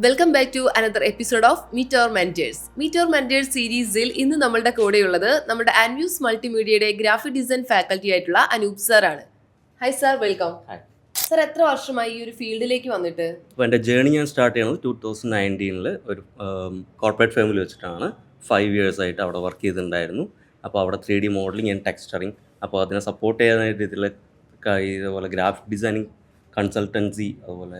Welcome back to another episode of meet our mentors. Meet our mentors സീരീസിൽ ഇന്ന് നമ്മളുടെ കൂടെയുള്ളത് നമ്മുടെ ആൻവ്യൂസ് മൾട്ടിമീഡിയയുടെ ഗ്രാഫിക് ഡിസൈൻ ഫാക്കൽറ്റി ആയിട്ടുള്ള അനൂപ് സാർ ആണ്. Hi sir, welcome. സാർ, എത്ര വർഷമായി ഈ ഒരു ഫീൽഡിലേക്ക് വന്നിട്ട്? അപ്പോൾ എൻ്റെ ജേണി ഞാൻ സ്റ്റാർട്ട് ചെയ്യണത് 2019 ഒരു കോർപ്പറേറ്റ് ഫേമിൽ വെച്ചിട്ടാണ്. 5 years ആയിട്ട് അവിടെ വർക്ക് ചെയ്തിട്ടുണ്ടായിരുന്നു. അപ്പോൾ അവിടെ 3D മോഡലിംഗ് ആൻഡ് ടെക്സ്ചറിങ്, അപ്പോൾ അതിനെ സപ്പോർട്ട് ചെയ്യുന്ന രീതിയിൽ ഇതുപോലെ ഗ്രാഫിക് ഡിസൈനിങ് കൺസൾട്ടൻസി, അതുപോലെ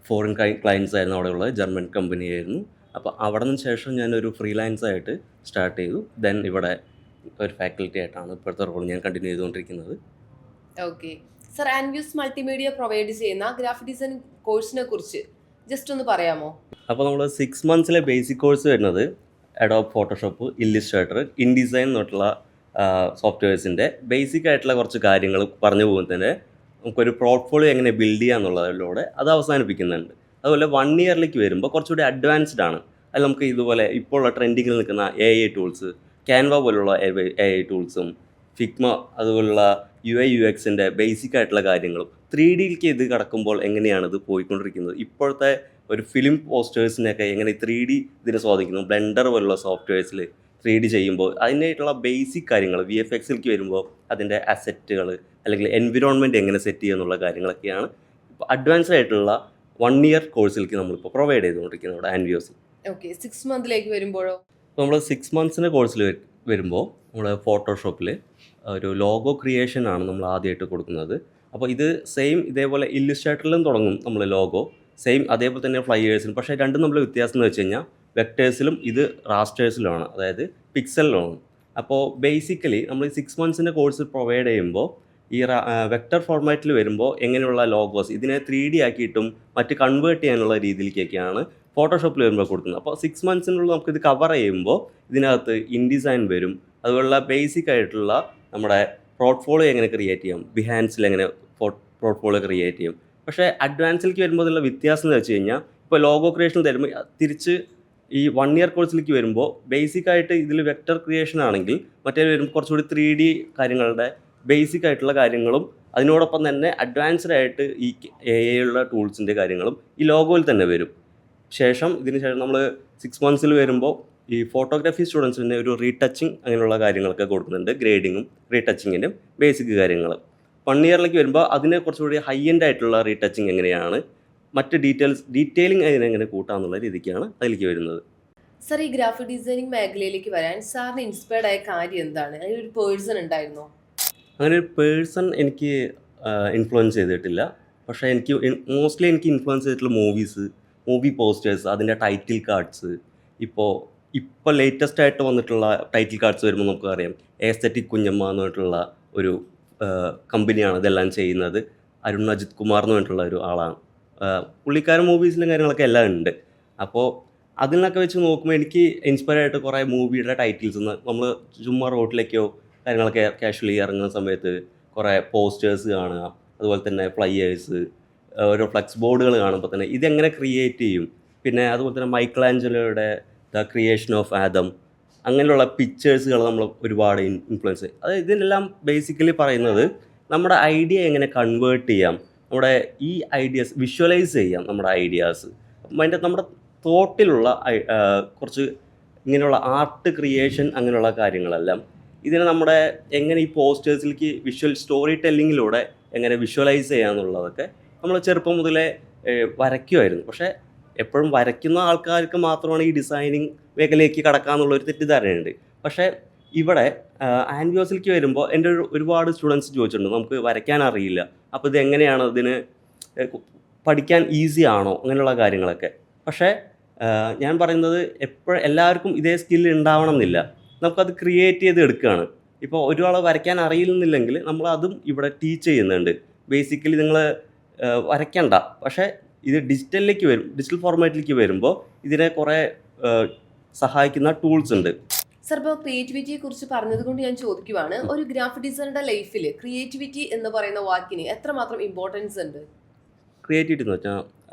ഫോറിൻ ക്ലയൻസ് ആയിരുന്നു അവിടെ ഉള്ളത്, ജർമ്മൻ കമ്പനി ആയിരുന്നു. അപ്പോൾ അവിടെ നിന്ന് ശേഷം ഞാനൊരു ഫ്രീലാൻസ് ആയിട്ട് സ്റ്റാർട്ട് ചെയ്തു. ദെൻ ഇവിടെ ഒരു ഫാക്കൽറ്റി ആയിട്ടാണ് ഇപ്പോഴത്തെ റോൾ ഞാൻ കണ്ടിന്യൂ ചെയ്തുകൊണ്ടിരിക്കുന്നത്. ഓക്കെ സാർ, ആൻവ്യൂസ് മൾട്ടിമീഡിയ പ്രൊവൈഡ് ചെയ്യുന്ന ഗ്രാഫിക് ഡിസൈൻ കോഴ്സിനെ കുറിച്ച് ജസ്റ്റ് ഒന്ന് പറയാമോ? അപ്പോൾ നമ്മൾ 6 months ബേസിക് കോഴ്സ് വരുന്നത് Adobe Photoshop, Illustrator, InDesign എന്നിട്ടുള്ള സോഫ്റ്റ്വെയർസിൻ്റെ basic ആയിട്ടുള്ള കുറച്ച് കാര്യങ്ങൾ പറഞ്ഞു പോകുന്നതിന് നമുക്കൊരു പോർട്ട്ഫോളിയോ എങ്ങനെ ബിൽഡ് ചെയ്യുക എന്നുള്ളതിലൂടെ അത് അവസാനിപ്പിക്കുന്നുണ്ട്. അതുപോലെ 1 yearലേക്ക് വരുമ്പോൾ കുറച്ചുകൂടി അഡ്വാൻസ്ഡ് ആണ്. അതിൽ നമുക്ക് ഇതുപോലെ ഇപ്പോൾ ഉള്ള ട്രെൻഡിങ്ങിൽ നിൽക്കുന്ന AI ടൂൾസ്, ക്യാൻവ പോലുള്ള AI ടൂൾസും, ഫിഗ്മ അതുപോലുള്ള UX-ൻ്റെ ബേസിക് ആയിട്ടുള്ള കാര്യങ്ങളും 3Dയിലേക്ക് ഇത് കടക്കുമ്പോൾ എങ്ങനെയാണ് ഇത് പോയിക്കൊണ്ടിരിക്കുന്നത്, ഇപ്പോഴത്തെ ഒരു ഫിലിം പോസ്റ്റേഴ്സിനെയൊക്കെ എങ്ങനെ 3D ഇതിനെ സ്വാധീനിക്കുന്നു, ബ്ലെൻഡർ പോലുള്ള സോഫ്റ്റ്വെയർസിൽ 3D ചെയ്യുമ്പോൾ അതിനായിട്ടുള്ള ബേസിക് കാര്യങ്ങൾ, VFX-ലേക്ക് വരുമ്പോൾ അതിൻ്റെ അസറ്റുകൾ അല്ലെങ്കിൽ എൻവിറോൺമെൻറ്റ് എങ്ങനെ സെറ്റ് ചെയ്യുക എന്നുള്ള കാര്യങ്ങളൊക്കെയാണ് ഇപ്പോൾ അഡ്വാൻസ്ഡ് ആയിട്ടുള്ള 1 year കോഴ്സിലേക്ക് നമ്മളിപ്പോൾ പ്രൊവൈഡ് ചെയ്തുകൊണ്ടിരിക്കുന്നത് ഇവിടെ ആൻവ്യൂസിൽ. ഓക്കെ, 6 months വരുമ്പോഴോ? അപ്പോൾ നമ്മൾ 6 months കോഴ്സിൽ വരുമ്പോൾ നമ്മൾ ഫോട്ടോഷോപ്പിൽ ഒരു ലോഗോ ക്രിയേഷനാണ് നമ്മൾ ആദ്യമായിട്ട് കൊടുക്കുന്നത്. അപ്പോൾ ഇത് സെയിം ഇതേപോലെ ഇല്ലുസ്ട്രേറ്ററിലും തുടങ്ങും നമ്മൾ ലോഗോ, സെയിം അതേപോലെ തന്നെ ഫ്ലയേഴ്സിലും. പക്ഷേ രണ്ടും നമ്മൾ വ്യത്യാസം എന്ന് വെച്ച് കഴിഞ്ഞാൽ വെക്ടേഴ്സിലും ഇത് റാസ്റ്റേഴ്സിലുമാണ്, അതായത് പിക്സലിലുമാണ്. അപ്പോൾ ബേസിക്കലി നമ്മൾ ഈ 6 months കോഴ്സ് പ്രൊവൈഡ് ചെയ്യുമ്പോൾ ഈ വെക്ടർ ഫോർമാറ്റിൽ വരുമ്പോൾ എങ്ങനെയുള്ള ലോഗോസ് ഇതിനെ 3D ആക്കിയിട്ടും മറ്റ് കൺവേർട്ട് ചെയ്യാനുള്ള രീതിയിലേക്കൊക്കെയാണ് ഫോട്ടോഷോപ്പിൽ വരുമ്പോൾ കൊടുക്കുന്നത്. അപ്പോൾ 6 months നമുക്കിത് കവർ ചെയ്യുമ്പോൾ ഇതിനകത്ത് ഇൻഡിസൈൻ വരും, അതുപോലുള്ള ബേസിക് ആയിട്ടുള്ള നമ്മുടെ പോർട്ട്ഫോളിയോ എങ്ങനെ ക്രിയേറ്റ് ചെയ്യാം, ബിഹാൻസിൽ എങ്ങനെ പോർട്ട്ഫോളിയോ ക്രിയേറ്റ് ചെയ്യും. പക്ഷേ അഡ്വാൻസിലേക്ക് വരുമ്പോൾ ഉള്ള വ്യത്യാസം എന്ന് വെച്ച് കഴിഞ്ഞാൽ ഇപ്പോൾ ലോഗോ ക്രിയേഷൻ തരുമ്പോൾ തിരിച്ച് ഈ 1 year കോഴ്സിലേക്ക് വരുമ്പോൾ ബേസിക് ആയിട്ട് ഇതിൽ വെക്ടർ ക്രിയേഷൻ ആണെങ്കിൽ മറ്റേ വരുമ്പോൾ കുറച്ചുകൂടി 3D കാര്യങ്ങളുടെ ബേസിക് ആയിട്ടുള്ള കാര്യങ്ങളും അതിനോടൊപ്പം തന്നെ അഡ്വാൻസ്ഡ് ആയിട്ട് ഈ AI ഉള്ള ടൂൾസിൻ്റെ കാര്യങ്ങളും ഈ ലോഗോയിൽ തന്നെ വരും. ശേഷം ഇതിന് ശേഷം നമ്മൾ 6 months വരുമ്പോൾ ഈ ഫോട്ടോഗ്രാഫി സ്റ്റുഡൻസിന് ഒരു റീടച്ചിങ് അങ്ങനെയുള്ള കാര്യങ്ങളൊക്കെ കൊടുക്കുന്നുണ്ട്, ഗ്രേഡിങ്ങും റീടച്ചിങ്ങിൻ്റെയും ബേസിക് കാര്യങ്ങൾ. 1 yearലേക്ക് വരുമ്പോൾ അതിനെ കുറച്ചുകൂടി ഹൈ എൻഡ് ആയിട്ടുള്ള റീടച്ചിങ് എങ്ങനെയാണ്, മറ്റ് ഡീറ്റെയിലിംഗ് അതിനെങ്ങനെ കൂട്ടാമെന്നുള്ള രീതിക്കാണ് അതിലേക്ക് വരുന്നത്. സാർ, ഈ ഗ്രാഫിക് ഡിസൈനിങ് മേഖലയിലേക്ക് വരാൻ സാറിന് ഇൻസ്പയർഡ് ആയ കാര്യം എന്താണ്? അതിലൊരു പേഴ്സൺ ഉണ്ടായിരുന്നോ? അങ്ങനെ ഒരു പേഴ്സൺ എനിക്ക് ഇൻഫ്ലുവൻസ് ചെയ്തിട്ടില്ല. പക്ഷേ എനിക്ക് മോസ്റ്റ്ലി എനിക്ക് ഇൻഫ്ലുവൻസ് ചെയ്തിട്ടുള്ള മൂവി പോസ്റ്റേഴ്സ്, അതിൻ്റെ ടൈറ്റിൽ കാർഡ്സ്. ഇപ്പോൾ ലേറ്റസ്റ്റ് ആയിട്ട് വന്നിട്ടുള്ള ടൈറ്റിൽ കാർഡ്സ് വരുമ്പോൾ നമുക്കറിയാം എസ്തെറ്റിക് കുഞ്ഞമ്മ എന്ന് പറഞ്ഞിട്ടുള്ള ഒരു കമ്പനിയാണ് ഇതെല്ലാം ചെയ്യുന്നത്. അരുൺ അജിത് കുമാർ എന്ന് പറഞ്ഞിട്ടുള്ള ഒരു ആളാണ്. പുള്ളിക്കാരൻ മൂവീസിലും കാര്യങ്ങളൊക്കെ എല്ലാം ഉണ്ട്. അപ്പോൾ അതിനൊക്കെ വെച്ച് നോക്കുമ്പോൾ എനിക്ക് ഇൻസ്പയർ ആയിട്ട് കുറേ മൂവിയുടെ ടൈറ്റിൽസ് നമ്മൾ ചുമ്മാ റോഡിലേക്കോ കാര്യങ്ങളൊക്കെ കാഷ്വലി ഇറങ്ങുന്ന സമയത്ത് കുറേ പോസ്റ്റേഴ്സ് കാണുക, അതുപോലെ തന്നെ ഫ്ലയേഴ്സ്, ഓരോ ഫ്ലെക്സ് ബോർഡുകൾ കാണുമ്പോൾ തന്നെ ഇതെങ്ങനെ ക്രിയേറ്റ് ചെയ്യും. പിന്നെ അതുപോലെ തന്നെ മൈക്കിൾ ആഞ്ചലോയുടെ ദ ക്രിയേഷൻ ഓഫ് ആദം, അങ്ങനെയുള്ള പിക്ചേഴ്സുകൾ നമ്മൾ ഒരുപാട് ഇൻഫ്ലുവൻസ്. ഇതിനെല്ലാം ബേസിക്കലി പറയുന്നത് നമ്മുടെ ഐഡിയ എങ്ങനെ കൺവേർട്ട് ചെയ്യാം, നമ്മുടെ ഈ ഐഡിയാസ് വിഷ്വലൈസ് ചെയ്യാം, നമ്മുടെ ഐഡിയാസ് അതിൻ്റെ നമ്മുടെ തോട്ടിലുള്ള കുറച്ച് ഇങ്ങനെയുള്ള ആർട്ട് ക്രിയേഷൻ അങ്ങനെയുള്ള കാര്യങ്ങളെല്ലാം ഇതിനെ നമ്മുടെ എങ്ങനെ ഈ പോസ്റ്റേഴ്സിലേക്ക് വിഷ്വൽ സ്റ്റോറി ടെല്ലിങ്ങിലൂടെ എങ്ങനെ വിഷ്വലൈസ് ചെയ്യാമെന്നുള്ളതൊക്കെ നമ്മൾ ചെറുപ്പം മുതലേ വരയ്ക്കുമായിരുന്നു. പക്ഷേ എപ്പോഴും വരയ്ക്കുന്ന ആൾക്കാർക്ക് മാത്രമാണ് ഈ ഡിസൈനിങ് മേഖലയിലേക്ക് കടക്കാമെന്നുള്ളൊരു തെറ്റിദ്ധാരണയുണ്ട്. പക്ഷേ ഇവിടെ ആൻവ്യൂസിലേക്ക് വരുമ്പോൾ എൻ്റെ ഒരുപാട് സ്റ്റുഡൻസ് ചോദിച്ചിട്ടുണ്ട്, നമുക്ക് വരയ്ക്കാൻ അറിയില്ല, അപ്പോൾ ഇത് എങ്ങനെയാണ് ഇതിന് പഠിക്കാൻ ഈസി ആണോ അങ്ങനെയുള്ള കാര്യങ്ങളൊക്കെ. പക്ഷേ ഞാൻ പറയുന്നത് എല്ലാവർക്കും ഇതേ സ്കില്ല് ഉണ്ടാവണം എന്നില്ല, നമുക്കത് ക്രിയേറ്റ് ചെയ്ത് എടുക്കുകയാണ്. ഇപ്പോൾ ഒരാൾ വരയ്ക്കാൻ അറിയില്ലെന്നില്ലെങ്കിൽ നമ്മൾ അതും ഇവിടെ ടീച്ച് ചെയ്യുന്നുണ്ട്. ബേസിക്കലി നിങ്ങൾ വരയ്ക്കണ്ട, പക്ഷേ ഇത് ഡിജിറ്റൽ ഫോർമാറ്റിലേക്ക് വരുമ്പോൾ ഇതിനെ കുറേ സഹായിക്കുന്ന ടൂൾസ് ഉണ്ട്. സർ, ഇപ്പോൾ ക്രിയേറ്റിവിറ്റിയെ കുറിച്ച് പറഞ്ഞതുകൊണ്ട് ഞാൻ ചോദിക്കുവാണ്, ഒരു ഗ്രാഫിക് ഡിസൈനറുടെ ലൈഫിൽ ക്രിയേറ്റിവിറ്റി എന്ന് പറയുന്ന വാക്കിന് എത്രമാത്രം ഇമ്പോർട്ടൻസ് ഉണ്ട്? ക്രിയേറ്റിവിറ്റി എന്ന് വെച്ചാൽ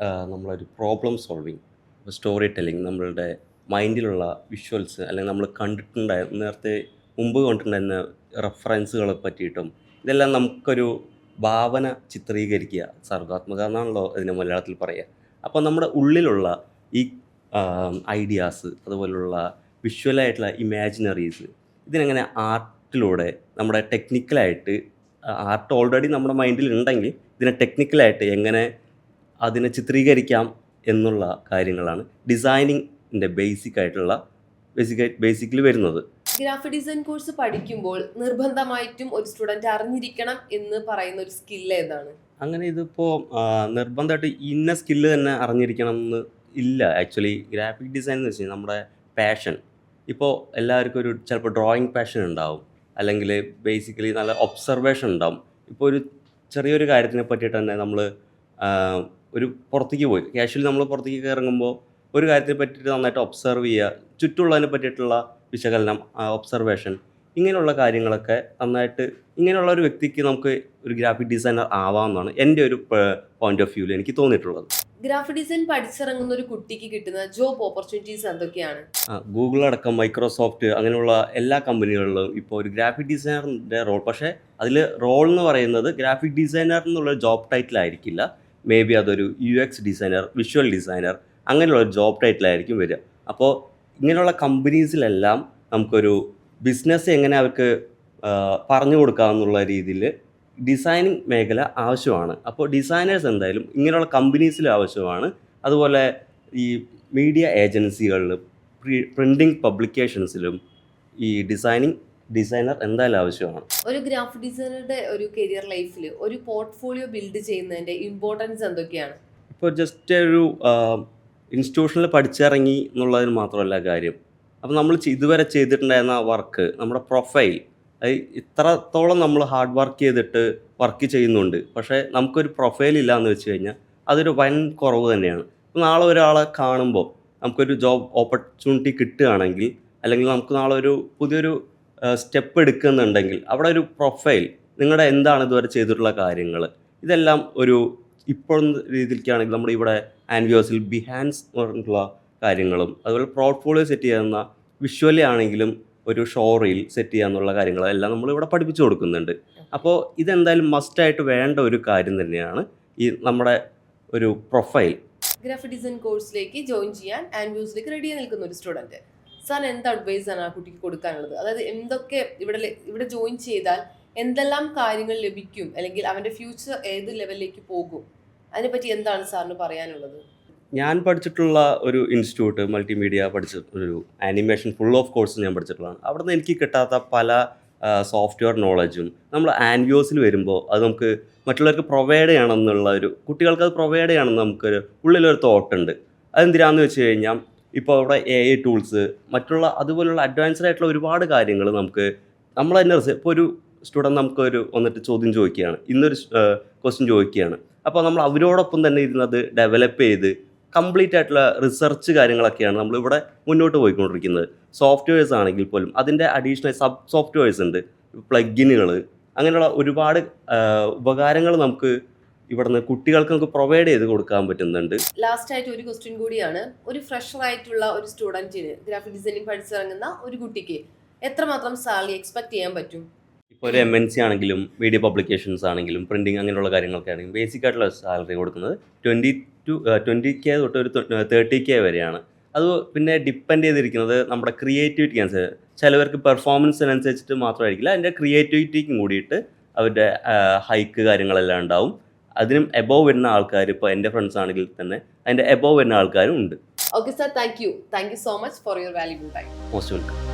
നമ്മളൊരു പ്രോബ്ലം സോൾവിങ്, സ്റ്റോറി ടെല്ലിങ്, നമ്മളുടെ മൈൻഡിലുള്ള വിഷ്വൽസ് അല്ലെങ്കിൽ നമ്മൾ മുമ്പ് കണ്ടിട്ടുണ്ടായിരുന്ന റെഫറൻസുകളെ പറ്റിയിട്ടും ഇതെല്ലാം നമുക്കൊരു ഭാവന ചിത്രീകരിക്കുക, സർഗാത്മക എന്നാണല്ലോ ഇതിനെ മലയാളത്തിൽ പറയുക. അപ്പോൾ നമ്മുടെ ഉള്ളിലുള്ള ഈ ഐഡിയാസ് അതുപോലുള്ള വിഷ്വലായിട്ടുള്ള ഇമാജിനറീസ് ഇതിനെങ്ങനെ ആർട്ടിലൂടെ നമ്മുടെ ടെക്നിക്കലായിട്ട് ആർട്ട് ഓൾറെഡി നമ്മുടെ മൈൻഡിൽ ഉണ്ടെങ്കിൽ ഇതിനെ ടെക്നിക്കലായിട്ട് എങ്ങനെ അതിനെ ചിത്രീകരിക്കാം എന്നുള്ള കാര്യങ്ങളാണ് ഡിസൈനിങ്ങിൻ്റെ ബേസിക്കലി വരുന്നത്. ഗ്രാഫിക് ഡിസൈൻ കോഴ്സ് പഠിക്കുമ്പോൾ നിർബന്ധമായിട്ടും ഒരു സ്റ്റുഡൻറ് അറിഞ്ഞിരിക്കണം എന്ന് പറയുന്ന ഒരു സ്കില്ല് ഏതാണ്? അങ്ങനെ ഇതിപ്പോൾ നിർബന്ധമായിട്ട് ഇന്ന സ്കില്ല് തന്നെ അറിഞ്ഞിരിക്കണം എന്ന് ഇല്ല. ആക്ച്വലി ഗ്രാഫിക് ഡിസൈൻ എന്ന് വെച്ച് കഴിഞ്ഞാൽ നമ്മുടെ പാഷൻ. ഇപ്പോൾ എല്ലാവർക്കും ഒരു ചിലപ്പോൾ ഡ്രോയിങ് പാഷൻ ഉണ്ടാവും, അല്ലെങ്കിൽ ബേസിക്കലി നല്ല ഒബ്സർവേഷൻ ഉണ്ടാവും. ഇപ്പോൾ ഒരു ചെറിയൊരു കാര്യത്തിനെ പറ്റിയിട്ട് തന്നെ നമ്മൾ ഒരു പുറത്തേക്ക് പോയി കാഷ്വലി നമ്മൾ പുറത്തേക്ക് ഇറങ്ങുമ്പോൾ ഒരു കാര്യത്തിനെ പറ്റിയിട്ട് നന്നായിട്ട് ഒബ്സർവ് ചെയ്യുക, ചുറ്റുമുള്ളതിനെ പറ്റിയിട്ടുള്ള വിശകലനം, ഒബ്സർവേഷൻ, ഇങ്ങനെയുള്ള കാര്യങ്ങളൊക്കെ നന്നായിട്ട് ഇങ്ങനെയുള്ള ഒരു വ്യക്തിക്ക് നമുക്ക് ഒരു ഗ്രാഫിക് ഡിസൈനർ ആവാമെന്നാണ് എൻ്റെ ഒരു പോയിന്റ് ഓഫ് വ്യൂവിൽ എനിക്ക് തോന്നിയിട്ടുള്ളത്. ഗ്രാഫിക് ഡിസൈൻ പഠിച്ചിറങ്ങുന്ന ഒരു കുട്ടിക്ക് കിട്ടുന്ന ജോബ് ഓപ്പർച്യൂണിറ്റീസ് എന്തൊക്കെയാണ്? ഗൂഗിൾ അടക്കം മൈക്രോസോഫ്റ്റ് അങ്ങനെയുള്ള എല്ലാ കമ്പനികളിലും ഇപ്പോൾ ഒരു ഗ്രാഫിക് ഡിസൈനറിൻ്റെ റോൾ, പക്ഷേ അതിൽ റോൾ എന്ന് പറയുന്നത് ഗ്രാഫിക് ഡിസൈനർ എന്നുള്ള ജോബ് ടൈറ്റിൽ ആയിരിക്കില്ല. മേ ബി അതൊരു UX ഡിസൈനർ, വിഷ്വൽ ഡിസൈനർ അങ്ങനെയുള്ള ജോബ് ടൈറ്റിലായിരിക്കും വരിക. അപ്പോൾ ഇങ്ങനെയുള്ള കമ്പനീസിലെല്ലാം നമുക്കൊരു ബിസിനസ് എങ്ങനെ അവർക്ക് പറഞ്ഞു കൊടുക്കാമെന്നുള്ള രീതിയിൽ ഡിസൈനിങ് മേഖല ആവശ്യമാണ്. അപ്പോൾ ഡിസൈനേഴ്സ് എന്തായാലും ഇങ്ങനെയുള്ള കമ്പനീസിലും ആവശ്യമാണ്. അതുപോലെ ഈ മീഡിയ ഏജൻസികളിലും പ്രിൻറ്റിങ് പബ്ലിക്കേഷൻസിലും ഈ ഡിസൈനർ എന്തായാലും ആവശ്യമാണ്. ഒരു ഗ്രാഫിക് ഡിസൈനറുടെ ഒരു കരിയർ ലൈഫിൽ ഒരു പോർട്ട്ഫോളിയോ ബിൽഡ് ചെയ്യുന്നതിന്റെ ഇമ്പോർട്ടൻസ് എന്തൊക്കെയാണ്? ഇപ്പോൾ ജസ്റ്റ് ഒരു ഇൻസ്റ്റിറ്റ്യൂഷനിൽ പഠിച്ചിറങ്ങി എന്നുള്ളതിന് മാത്രമല്ല കാര്യം. അപ്പോൾ നമ്മൾ ഇതുവരെ ചെയ്തിട്ടുണ്ടായിരുന്ന വർക്ക്, നമ്മുടെ പ്രൊഫൈൽ, ഇത്രത്തോളം നമ്മൾ ഹാർഡ് വർക്ക് ചെയ്തിട്ട് വർക്ക് ചെയ്യുന്നുണ്ട്, പക്ഷേ നമുക്കൊരു പ്രൊഫൈൽ ഇല്ല എന്ന് വെച്ച് കഴിഞ്ഞാൽ അതൊരു വൻ കുറവ് തന്നെയാണ്. നാളെ ഒരാളെ കാണുമ്പോൾ നമുക്കൊരു ജോബ് ഓപ്പർച്യൂണിറ്റി കിട്ടുകയാണെങ്കിൽ, അല്ലെങ്കിൽ നമുക്ക് നാളെ ഒരു പുതിയൊരു സ്റ്റെപ്പ് എടുക്കുന്നുണ്ടെങ്കിൽ അവിടെ ഒരു പ്രൊഫൈൽ, നിങ്ങളുടെ എന്താണ് ഇതുവരെ ചെയ്തിട്ടുള്ള കാര്യങ്ങൾ, ഇതെല്ലാം ഒരു ഇപ്പോഴത്തെ രീതിയിലേക്കാണെങ്കിൽ നമ്മുടെ ഇവിടെ ആൻവിയോസിൽ ബിഹാൻസ് എന്ന് പറഞ്ഞിട്ടുള്ള കാര്യങ്ങളും അതുപോലെ പോർട്ട്ഫോളിയോ സെറ്റ് ചെയ്യുന്ന വിഷ്വലി ആണെങ്കിലും ഒരു ഷോ റീൽ സെറ്റ് ചെയ്യാന്നുള്ള കാര്യങ്ങളെല്ലാം നമ്മളിവിടെ പഠിപ്പിച്ചു കൊടുക്കുന്നുണ്ട്. അപ്പോൾ ഇതെന്തായാലും മസ്റ്റായിട്ട് വേണ്ട ഒരു കാര്യം തന്നെയാണ് ഈ നമ്മുടെ ഒരു പ്രൊഫൈൽ. ഗ്രാഫിക് ഡിസൈൻ കോഴ്സിലേക്ക് ജോയിൻ ചെയ്യാൻ ആൻവിയോസിലേക്ക് റെഡിയായി നിൽക്കുന്ന ഒരു സ്റ്റുഡൻറ്റ്, സാർ എന്ത് അഡ്വൈസ് ആണ് ആ കുട്ടിക്ക് കൊടുക്കാനുള്ളത്? അതായത് എന്തൊക്കെ ഇവിടെ ജോയിൻ ചെയ്താൽ എന്തെല്ലാം കാര്യങ്ങൾ ലഭിക്കും, അല്ലെങ്കിൽ അവൻ്റെ ഫ്യൂച്ചർ ഏത് ലെവലിലേക്ക് പോകും, അതിനെപ്പറ്റി എന്താണ് സാറിന് പറയാനുള്ളത്? ഞാൻ പഠിച്ചിട്ടുള്ള ഒരു ഇൻസ്റ്റിറ്റ്യൂട്ട് മൾട്ടിമീഡിയ പഠിച്ച ഒരു ആനിമേഷൻ ഫുൾ ഓഫ് കോഴ്സ് ഞാൻ പഠിച്ചിട്ടുള്ളതാണ്. അവിടെ നിന്ന് എനിക്ക് കിട്ടാത്ത പല സോഫ്റ്റ്വെയർ നോളജും നമ്മൾ ആൻവിയോസിൽ വരുമ്പോൾ അത് നമുക്ക് മറ്റുള്ളവർക്ക് പ്രൊവൈഡ് ചെയ്യണമെന്നുള്ള കുട്ടികൾക്ക് അത് പ്രൊവൈഡ് ചെയ്യണമെന്ന് നമുക്കൊരു ഉള്ളിലൊരു തോട്ടുണ്ട്. അതെന്തിനാന്ന് വെച്ച് കഴിഞ്ഞാൽ ഇപ്പോൾ അവിടെ AI ടൂൾസ്, മറ്റുള്ള അതുപോലുള്ള അഡ്വാൻസ്ഡ് ആയിട്ടുള്ള ഒരുപാട് കാര്യങ്ങൾ നമുക്ക് നമ്മൾ തന്നെ ഇപ്പോൾ ഒരു സ്റ്റുഡൻറ്റ് നമുക്കൊരു വന്നിട്ട് ചോദ്യം ചോദിക്കുകയാണ്, ഇന്നൊരു ക്വസ്റ്റ്യൻ ചോദിക്കുകയാണ്. അപ്പോൾ നമ്മൾ അവരോടൊപ്പം തന്നെ ഇരുന്നത് ഡെവലപ്പ് ചെയ്ത് കംപ്ലീറ്റ് ആയിട്ടുള്ള റിസർച്ച് കാര്യങ്ങളൊക്കെയാണ് നമ്മളിവിടെ മുന്നോട്ട് പോയിക്കൊണ്ടിരിക്കുന്നത്. സോഫ്റ്റ്വെയർസ് ആണെങ്കിൽ പോലും അതിൻ്റെ അഡീഷണൽ സബ് സോഫ്റ്റ്വെയർസ് ഉണ്ട്, പ്ലഗിനുകൾ, അങ്ങനെയുള്ള ഒരുപാട് ഉപകാരങ്ങൾ നമുക്ക് ഇവിടുന്ന് കുട്ടികൾക്ക് നമുക്ക് പ്രൊവൈഡ് ചെയ്ത് കൊടുക്കാൻ പറ്റുന്നുണ്ട്. ലാസ്റ്റ് ആയിട്ട് ഒരു ക്വസ്റ്റ്യൻ കൂടിയാണ്, ഒരു ഫ്രഷർ ആയിട്ടുള്ള ഒരു സ്റ്റുഡൻറ്റിന് ഗ്രാഫിക് ഡിസൈനിങ് പഠിച്ചിറങ്ങുന്ന ഒരു കുട്ടിക്ക് എത്രമാത്രം സാലറി എക്സ്പെക്ട് ചെയ്യാൻ പറ്റും? ഇപ്പോൾ ഒരു MNC ആണെങ്കിലും മീഡിയ പബ്ലിക്കേഷൻസ് ആണെങ്കിലും പ്രിൻറ്റിങ് അങ്ങനെയുള്ള കാര്യങ്ങളൊക്കെ ആണെങ്കിലും ബേസിക് ആയിട്ടുള്ള സാലറി കൊടുക്കുന്നത് 20K തൊട്ട് ഒരു 30K വരെയാണ്. അത് പിന്നെ ഡിപ്പെൻഡ് ചെയ്തിരിക്കുന്നത് നമ്മുടെ ക്രിയേറ്റിവിറ്റിക്ക് അനുസരിച്ച്. ചിലവർക്ക് പെർഫോമൻസിനനുസരിച്ചിട്ട് മാത്രമായിരിക്കില്ല, അതിൻ്റെ ക്രിയേറ്റിവിറ്റിക്കും കൂടിയിട്ട് അവരുടെ ഹൈക്ക് കാര്യങ്ങളെല്ലാം ഉണ്ടാവും. അതിനും എബോവ് വരുന്ന ആൾക്കാർ, ഇപ്പോൾ എൻ്റെ ഫ്രണ്ട്സ് ആണെങ്കിൽ തന്നെ അതിൻ്റെ എബോവ് വരുന്ന ആൾക്കാരും ഉണ്ട്. Okay sir, thank you so much for your valuable time. Most welcome.